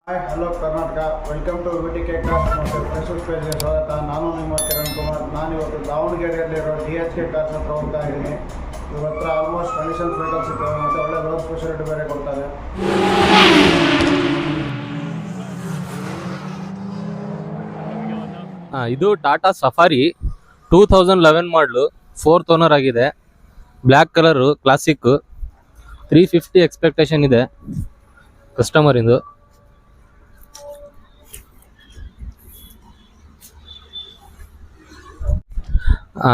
Hi hello Karnataka, welcome to VTK cars ಮತ್ತು Facebook ಪೇಜ್ಗೆ ಸ್ವಾಗತ. ನಾನು ನಿಮ್ಮ ಕಿರಣ್ ಕುಮಾರ್. ನಾನಿವತ್ತು ದಾವಣಗೆರೆಯಲ್ಲಿರೋ DHK ಕಾರ್ಸ್ ಹತ್ರ ಹೋಗ್ತಾ ಇದ್ದೀನಿ. ಇವ್ರ ಹತ್ರ ಆಲ್ಮೋಸ್ಟ್ ಕಂಡೀಷನ್ಸ್ ವೆಹಿಕಲ್ಸ್ ಸಿಗ್ತವೆ ಮತ್ತು ಒಳ್ಳೆ ಲೋನ್ ಫೆಸಿಲಿಟಿ ಬೇರೆ ಕೊಡ್ತಾರೆ. ಇದು ಟಾಟಾ ಸಫಾರಿ 2011 ಮಾಡಲು, 4th ಓನರ್ ಆಗಿದೆ. Black colour, classic. 350 ಎಕ್ಸ್ಪೆಕ್ಟೇಷನ್ ಇದೆ ಕಸ್ಟಮರ್ ಇಂದು.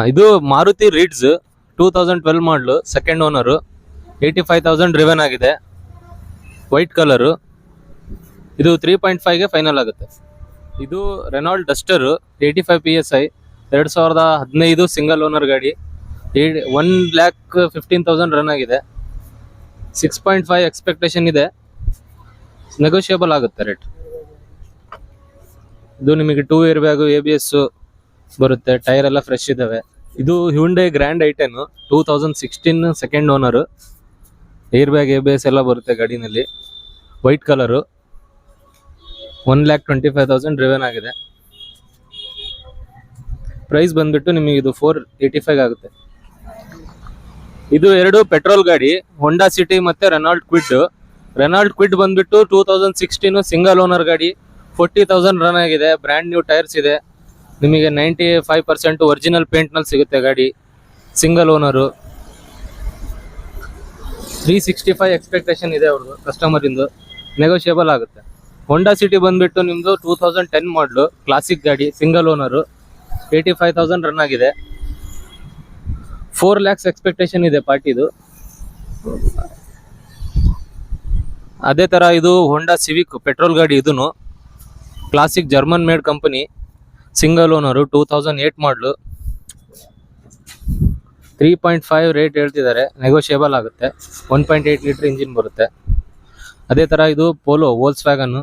ಇದು ಮಾರುತಿ ರೀಡ್ಸ್ 2012 ಮಾಡಲು, 2nd ಓನರು. 85,000 ಡ್ರಿವನ್ ಆಗಿದೆ. White colour. ಇದು 3.5ಗೆ ಫೈನಲ್ ಆಗುತ್ತೆ. ಇದು Renault Duster 85 PSI 2015 single owner ಗಾಡಿ. 1,15,000 ರನ್ ಆಗಿದೆ. 6.5 ಎಕ್ಸ್ಪೆಕ್ಟೇಷನ್ ಇದೆ. ನೆಗೋಷಿಯಬಲ್ ಆಗುತ್ತೆ ರೇಟ್. ಇದು ನಿಮಗೆ 2 ಇಯರ್ ಬ್ಯಾಗು, ABS ಬರುತ್ತೆ. ಟೈರ್ ಎಲ್ಲ ಫ್ರೆಶ್ ಇದಾವೆ. ಇದು ಹ್ಯುಂಡೈ ಗ್ರ್ಯಾಂಡ್ ಐಟೆನ್ 2016 2nd owner. Air bag, ABS ಎಲ್ಲ ಬರುತ್ತೆ ಗಾಡಿನಲ್ಲಿ. White colour. 1,25,000 ಡ್ರಿವನ್ ಆಗಿದೆ. ಪ್ರೈಸ್ ಬಂದ್ಬಿಟ್ಟು ನಿಮಗೆ ಇದು 485 ಆಗುತ್ತೆ. ಇದು ಎರಡು ಪೆಟ್ರೋಲ್ ಗಾಡಿ, ಹೋಂಡಾ ಸಿಟಿ ಮತ್ತೆ ರೆನಾಲ್ಡ್ ಕ್ವಿಡ್. ರೆನಾಲ್ಡ್ ಕ್ವಿಡ್ ಬಂದ್ಬಿಟ್ಟು 2016 ಸಿಂಗಲ್ ಓನರ್ ಗಾಡಿ. 40,000 ರನ್ ಆಗಿದೆ. ಬ್ರ್ಯಾಂಡ್ ನ್ಯೂ ಟೈರ್ಸ್ ಇದೆ. ನಿಮಗೆ 95% ಒರಿಜಿನಲ್ ಪೇಂಟ್ ನಲ್ಲಿ ಸಿಗುತ್ತೆ ಗಾಡಿ. Single owner. 365 ಎಕ್ಸ್ಪೆಕ್ಟೇಷನ್ ಇದೆ ಅವ್ರದ್ದು ಕಸ್ಟಮರ್ ಇಂದು. ನೆಗೋಷಿಯಬಲ್ ಆಗುತ್ತೆ. ಹೋಂಡಾ ಸಿಟಿ ಬಂದ್ಬಿಟ್ಟು ನಿಮ್ದು 2010 ಮಾಡಲು, ಕ್ಲಾಸಿಕ್ ಗಾಡಿ, ಸಿಂಗಲ್ ಓನರು. 85,000 ರನ್ ಆಗಿದೆ. 4 lakhs ಎಕ್ಸ್ಪೆಕ್ಟೇಷನ್ ಇದೆ ಪಾರ್ಟಿದು. ಅದೇ ತರ ಇದು ಹೋಂಡಾ ಸಿವಿಕ್ ಪೆಟ್ರೋಲ್ ಗಾಡಿ. ಇದನ್ನು classic, German made company, single owner. 2008 ಮಾಡಲು. 3.5 ರೇಟ್ ಹೇಳ್ತಿದ್ದಾರೆ. ನೆಗೋಷಿಯಬಲ್ ಆಗುತ್ತೆ. 1.8 ಲೀಟರ್ ಇಂಜಿನ್ ಬರುತ್ತೆ. ಅದೇ ತರ ಇದು ಪೋಲೋ ವೋಲ್ಸ್ ವ್ಯಾಗನ್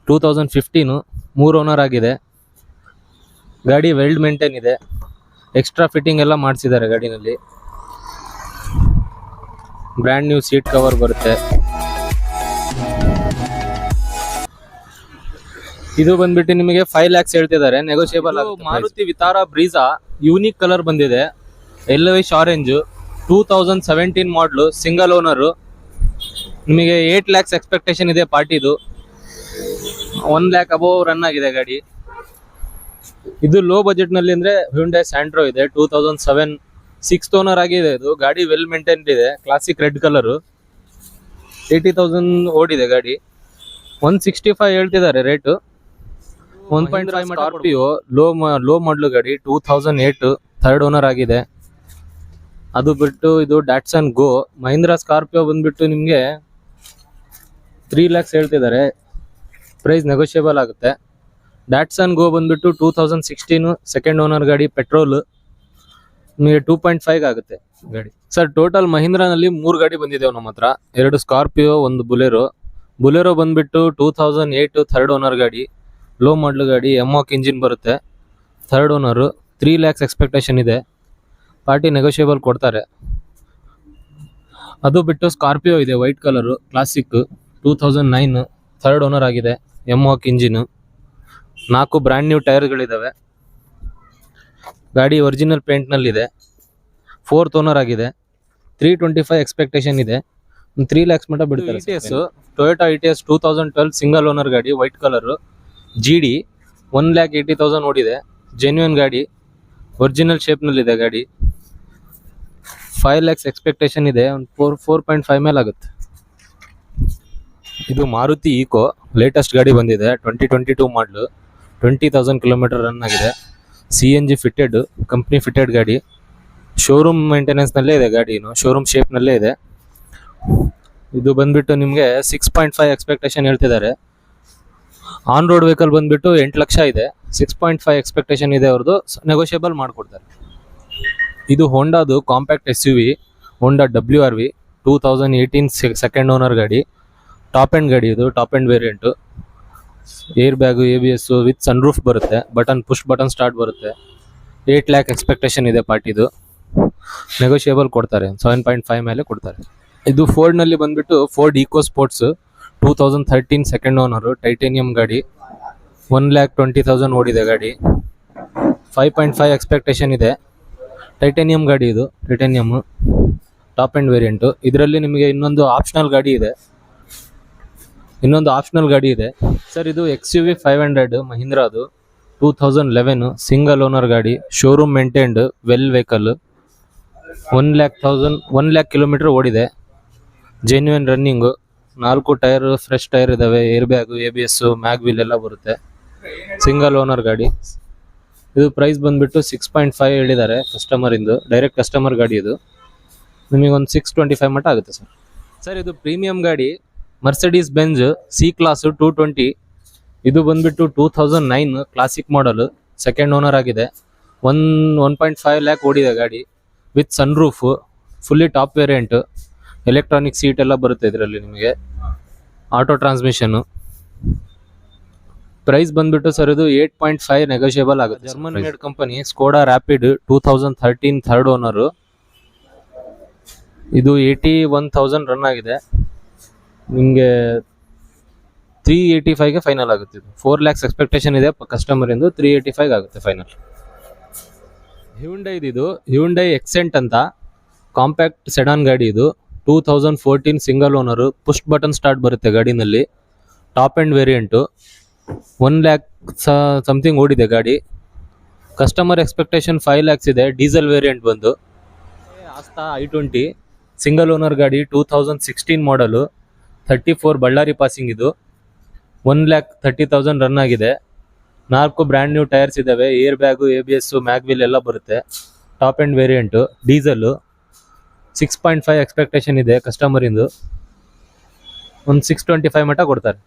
2015 3 ಓನರ್ ಆಗಿದೆ. ಗಾಡಿ ವೆಲ್ಡ್ ಮೇಂಟೈನ್ ಇದೆ. ಎಕ್ಸ್ಟ್ರಾ ಫಿಟ್ಟಿಂಗ್ ಎಲ್ಲ ಮಾಡಿಸಿದ್ದಾರೆ ಗಾಡಿನಲ್ಲಿ. ಬ್ರ್ಯಾಂಡ್ ನ್ಯೂ ಸೀಟ್ ಕವರ್ ಬರುತ್ತೆ. ಇದು ಬಂದ್ಬಿಟ್ಟು ನಿಮಗೆ 5 lakhs ಹೇಳ್ತಿದ್ದಾರೆ. ನೆಗೋಷಿಯಬಲ್ ಆಗುತ್ತೆ. ಮಾರುತಿ ವಿತಾರ ಬ್ರೀಜಾ ಯೂನಿಕ್ ಕಲರ್ ಬಂದಿದೆ. ಯೆಲ್ಲೋವಿಶ್ ಆರೆಂಜ್ 2017 ಮಾಡಲು, ಸಿಂಗಲ್ ಓನರು. ನಿಮಗೆ 8 lakhs ಎಕ್ಸ್ಪೆಕ್ಟೇಷನ್ ಇದೆ ಪಾರ್ಟಿದು. 1 lakh ಅಬೋವ್ ರನ್ ಆಗಿದೆ ಗಾಡಿ. ಇದು ಲೋ ಬಜೆಟ್ ನಲ್ಲಿ ಅಂದ್ರೆ ಹ್ಯುಂಡೈ ಸ್ಯಾಂಟ್ರೋ ಇದೆ 2007 6th ಓನರ್ ಆಗಿದೆ. ಇದು ಗಾಡಿ ವೆಲ್ ಮೇಂಟೈನ್ಡ್ ಇದೆ. Classic red colour. 80,000 ಓಡಿದೆ ಗಾಡಿ. 165 ಹೇಳ್ತಿದ್ದಾರೆ ರೇಟು. 1.5 ಸ್ಕಾರ್ಪಿಯೋ ಲೋ ಮಾಡಲು ಗಾಡಿ 2008 3rd ಓನರ್ ಆಗಿದೆ. ಅದು ಬಿಟ್ಟು ಇದು ಡ್ಯಾಟ್ಸನ್ ಗೋ. ಮಹೀಂದ್ರಾ ಸ್ಕಾರ್ಪಿಯೋ ಬಂದ್ಬಿಟ್ಟು ನಿಮಗೆ 3 lakhs ಹೇಳ್ತಿದ್ದಾರೆ. ಪ್ರೈಸ್ ನೆಗೋಷಿಯಬಲ್ ಆಗುತ್ತೆ. ಡ್ಯಾಟ್ಸನ್ ಗೋ ಬಂದ್ಬಿಟ್ಟು 2016 2nd ಓನರ್ ಗಾಡಿ, ಪೆಟ್ರೋಲ್. ನಿಮಗೆ 2.5 ಆಗುತ್ತೆ ಗಾಡಿ. ಸರ್ ಟೋಟಲ್ ಮಹೀಂದ್ರಾನಲ್ಲಿ 3 ಗಾಡಿ ಬಂದಿದೆ ನಮ್ಮ ಹತ್ರ. 2 ಸ್ಕಾರ್ಪಿಯೋ, 1 ಬುಲೆರೋ. ಬುಲೆರೋ ಬಂದ್ಬಿಟ್ಟು 2008 3rd ಓನರ್ ಗಾಡಿ, ಲೋ ಮಾಡಲು ಗಾಡಿ. ಎಮ್ಮಾಕ್ ಇಂಜಿನ್ ಬರುತ್ತೆ. 3rd owner. 3 lakhs ಎಕ್ಸ್ಪೆಕ್ಟೇಷನ್ ಇದೆ. ಪಾರ್ಟಿ ನೆಗೋಷಿಯಬಲ್ ಕೊಡ್ತಾರೆ. ಅದು ಬಿಟ್ಟು ಸ್ಕಾರ್ಪಿಯೋ ಇದೆ white colour, classic 2009 3rd owner ಆಗಿದೆ. ಎಮ್ಮಾಕ್ ಇಂಜಿನ್. 4 ಬ್ರ್ಯಾಂಡ್ ನ್ಯೂ ಟೈರ್ಗಳಿದ್ದಾವೆ. ಗಾಡಿ ಒರಿಜಿನಲ್ ಪೇಂಟ್ ನಲ್ಲಿದೆ. 4th ಓನರ್ ಆಗಿದೆ. 325 ಎಕ್ಸ್ಪೆಕ್ಟೇಷನ್ ಇದೆ. 3 lakhs ಮಟ್ಟ ಬಿಡ್ತಾರೆ. ಟೊಯೋಟಾ ಇಟಿಎಸ್ 2012 ಸಿಂಗಲ್ ಓನರ್ ಗಾಡಿ, ವೈಟ್ ಕಲರು. GD 1,80,000 ಓಡಿದೆ. ಜೆನ್ಯೂನ್ ಗಾಡಿ. ಒರಿಜಿನಲ್ ಶೇಪ್ ನಲ್ಲಿದೆ ಗಾಡಿ. 5 lakhs ಎಕ್ಸ್ಪೆಕ್ಟೇಷನ್ ಇದೆ. 4.5 ಮೇಲೆ ಆಗುತ್ತೆ. ಇದು ಮಾರುತಿ ಈಕೋ ಲೇಟೆಸ್ಟ್ ಗಾಡಿ ಬಂದಿದೆ. 2022 ಮಾಡಲು. 20,000 ಕಿಲೋಮೀಟರ್ ರನ್ ಆಗಿದೆ. CNG ಫಿಟ್ಟೆಡ್, ಕಂಪ್ನಿ ಫಿಟ್ಟೆಡ್ ಗಾಡಿ. ಶೋರೂಮ್ ಮೇಂಟೆನೆನ್ಸ್ ನಲ್ಲೇ ಇದೆ ಗಾಡಿ. ಶೋರೂಮ್ ಶೇಪ್ ನಲ್ಲೇ ಇದೆ. ಇದು ಬಂದ್ಬಿಟ್ಟು ನಿಮಗೆ 6.5 ಎಕ್ಸ್ಪೆಕ್ಟೇಷನ್ ಹೇಳ್ತಿದ್ದಾರೆ. ಆನ್ ರೋಡ್ ವೆಹಿಕಲ್ ಬಂದ್ಬಿಟ್ಟು 8 ಲಕ್ಷ ಇದೆ. 6.5 ಎಕ್ಸ್ಪೆಕ್ಟೇಷನ್ ಇದೆ ಅವ್ರದ್ದು. ನೆಗೋಷಿಯಬಲ್ ಮಾಡಿಕೊಡ್ತಾರೆ. ಇದು ಹೋಂಡಾದು compact SUV, Honda WRV 2018 2nd owner ಗಾಡಿ. ಟಾಪ್ ಎಂಡ್ ಗಾಡಿ ಇದು. Top end variant. Air bag, ABS with sun roof ಬರುತ್ತೆ. ಪುಷ್ ಬಟನ್ ಸ್ಟಾರ್ಟ್ ಬರುತ್ತೆ. 8 lakh ಎಕ್ಸ್ಪೆಕ್ಟೇಷನ್ ಇದೆ ಪಾರ್ಟಿದು. ನೆಗೋಷಿಯಬಲ್ ಕೊಡ್ತಾರೆ. 7.5 ಮೇಲೆ ಕೊಡ್ತಾರೆ. ಇದು ಫೋರ್ಡ್ ನಲ್ಲಿ ಬಂದ್ಬಿಟ್ಟು Ford eco sports 2013 second owner, titanium ಗಾಡಿ. 1,20,000 ಓಡಿದೆ ಗಾಡಿ. 5.5 ಎಕ್ಸ್ಪೆಕ್ಟೇಷನ್ ಇದೆ. ಟೈಟೇನಿಯಂ ಗಾಡಿ ಇದು, ಟೈಟೇನಿಯಂ ಟಾಪ್ ಎಂಡ್ ವೇರಿಯಂಟು. ಇದರಲ್ಲಿ ನಿಮಗೆ ಇನ್ನೊಂದು ಆಪ್ಷನಲ್ ಗಾಡಿ ಇದೆ ಸರ್. ಇದು XUV 500 ಮಹೀಂದ್ರಾದು, 2011 ಸಿಂಗಲ್ ಓನರ್ ಗಾಡಿ, showroom maintained, well vehicle. 1 lakh kilometre ಓಡಿದೆ. Genuine running, 4 tyre fresh tyre ಇದಾವೆ, ಏರ್ ಬ್ಯಾಗು, ABS, ಮ್ಯಾಗ್ವಿಲ್ ಎಲ್ಲ ಬರುತ್ತೆ. ಸಿಂಗಲ್ ಓನರ್ ಗಾಡಿ. ಇದು ಪ್ರೈಸ್ ಬಂದ್ಬಿಟ್ಟು 6.5 ಹೇಳಿದ್ದಾರೆ ಕಸ್ಟಮರ್ ಇಂದು, ಡೈರೆಕ್ಟ್ ಕಸ್ಟಮರ್ ಗಾಡಿ ಇದು. ನಿಮಗೆ ಒಂದು 625 ಮಟ್ಟ ಆಗುತ್ತೆ ಸರ್. ಸರ್ ಇದು ಪ್ರೀಮಿಯಂ ಗಾಡಿ, ಮರ್ಸಿಡೀಸ್ ಬೆಂಜ್ C ಕ್ಲಾಸ್ 220. ಇದು ಬಂದ್ಬಿಟ್ಟು 2009 ಕ್ಲಾಸಿಕ್ ಮಾಡಲ್, ಸೆಕೆಂಡ್ ಓನರ್ ಆಗಿದೆ. 1.5 lakh ಓಡಿದೆ ಗಾಡಿ, with sun roof, fully top variant, electronic seat ಎಲ್ಲ ಬರುತ್ತೆ ಇದರಲ್ಲಿ ನಿಮಗೆ. Auto transmission. ಪ್ರೈಸ್ ಬಂದ್ಬಿಟ್ಟು ಸರ್ ಇದು 8.5 ನೆಗೋಷಿಯಬಲ್ ಆಗುತ್ತೆ. German made company, Skoda Rapid 2013 third owner. ಇದು 81,000 ರನ್ ಆಗಿದೆ. ನಿಮಗೆ 385ಗೆ ಫೈನಲ್ ಆಗುತ್ತೆ. ಇದು 4 lakhs ಎಕ್ಸ್ಪೆಕ್ಟೇಷನ್ ಇದೆ ಕಸ್ಟಮರ್ ಇಂದು, 385 ಆಗುತ್ತೆ ಫೈನಲ್. ಹ್ಯುಂಡೈ ಎಕ್ಸೆಂಟ್ ಅಂತ ಕಾಂಪ್ಯಾಕ್ಟ್ ಸೆಡಾನ್ ಗಾಡಿ ಇದು, 2014 single owner, push button start ಬರುತ್ತೆ ಗಾಡಿನಲ್ಲಿ, top end variant. 1 lakh something ಓಡಿದೆ ಗಾಡಿ. ಕಸ್ಟಮರ್ ಎಕ್ಸ್ಪೆಕ್ಟೇಷನ್ 5 lakhs ಇದೆ. ಡೀಸೆಲ್ ವೇರಿಯಂಟ್ ಬಂದು. ಆಸ್ತಾ I20 ಸಿಂಗಲ್ ಓನರ್ ಗಾಡಿ, 2016 ಮಾಡಲು, 34 ಬಳ್ಳಾರಿ ಪಾಸಿಂಗ್ ಇದು. 1,30,000 ರನ್ ಆಗಿದೆ. 4 ಬ್ರ್ಯಾಂಡ್ ನ್ಯೂ ಟೈರ್ಸ್ ಇದಾವೆ, ಏರ್ ಬ್ಯಾಗು, ABS, ಮ್ಯಾಗ್ವಿಲ್ ಎಲ್ಲ ಬರುತ್ತೆ. Top end variant, diesel. 6.5 expectation ಇದೆ ಕಸ್ಟಮರ್ ಇಂದು, ಒಂದು 625 ಮಟ್ಟ ಕೊಡ್ತಾರೆ.